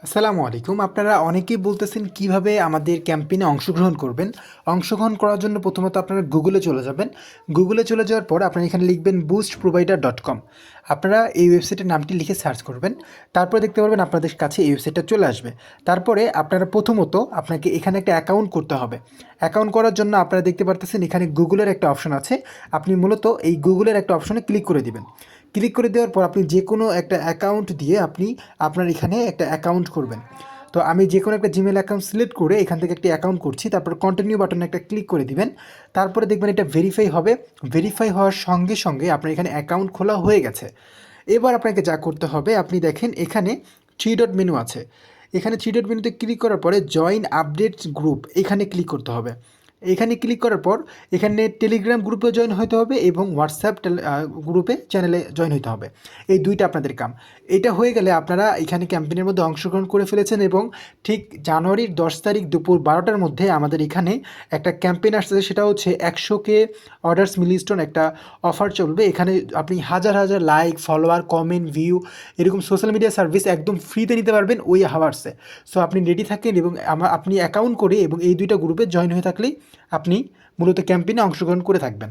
আসসালামু আলাইকুম। আপনারা অনেকেই বলতেছেন কিভাবে আমাদের ক্যাম্পেইনে অংশগ্রহণ করবেন। অংশগ্রহণ করার জন্য প্রথমত আপনারা গুগলে চলে যাবেন। গুগলে চলে যাওয়ার পর আপনারা এখানে লিখবেন boostprovider.com। আপনারা এই ওয়েবসাইটের নামটি লিখে সার্চ করবেন। তারপরে দেখতে পারবেন আপনাদের কাছে এই ওয়েবসাইটটা চলে আসবে। তারপরে আপনারা প্রথমত আপনাকে এখানে একটা অ্যাকাউন্ট করতে হবে। অ্যাকাউন্ট করার জন্য আপনারা দেখতে পারতেছেন এখানে গুগলের একটা অপশন আছে। আপনি মূলত এই গুগলের একটা অপশনে ক্লিক করে দিবেন। ক্লিক করে দেওয়ার পর আপনি যে কোনো একটা অ্যাকাউন্ট দিয়ে আপনি আপনার এখানে একটা অ্যাকাউন্ট করবেন। তো আমি যে কোনো একটা জিমেল অ্যাকাউন্ট সিলেক্ট করে এখান থেকে একটি অ্যাকাউন্ট করছি। তারপর কন্টিনিউ বাটনে একটা ক্লিক করে দিবেন। তারপরে দেখবেন এটা ভেরিফাই হবে। ভেরিফাই হওয়ার সঙ্গে সঙ্গে আপনার এখানে অ্যাকাউন্ট খোলা হয়ে গেছে। এবার আপনাকে যা করতে হবে, আপনি দেখেন এখানে 3 ডট মেনু আছে। এখানে 3 ডট মেনুতে ক্লিক করার পরে জয়েন আপডেটস গ্রুপ এখানে ক্লিক করতে হবে। এখানে ক্লিক করার পর এখানে টেলিগ্রাম গ্রুপে জয়েন হতে হবে এবং হোয়াটসঅ্যাপ গ্রুপে চ্যানেলে জয়েন হতে হবে। এই দুইটা আপনাদের কাম। এটা হয়ে গেলে আপনারা এখানে ক্যাম্পেইনের মধ্যে অংশগ্রহণ করে ফেলেছেন এবং ঠিক জানুয়ারির 10 তারিখ দুপুর 12টার মধ্যে আমাদের এখানে একটা ক্যাম্পেইন আসছে, সেটা হচ্ছে 100K অর্ডার্স মিলস্টোন একটা অফার চলবে। এখানে আপনি হাজার হাজার লাইক, ফলোয়ার, কমেন্ট, ভিউ এরকম সোশ্যাল মিডিয়া সার্ভিস একদম ফ্রিতে নিতে পারবেন ওই হাওয়ার্সে। সো আপনি রেডি থাকেন এবং আপনি অ্যাকাউন্ট করে এবং এই দুইটা গ্রুপে জয়েন হয়ে থাকলেই আপনি মূলত ক্যাম্পেইনে অংশগ্রহণ করে থাকবেন।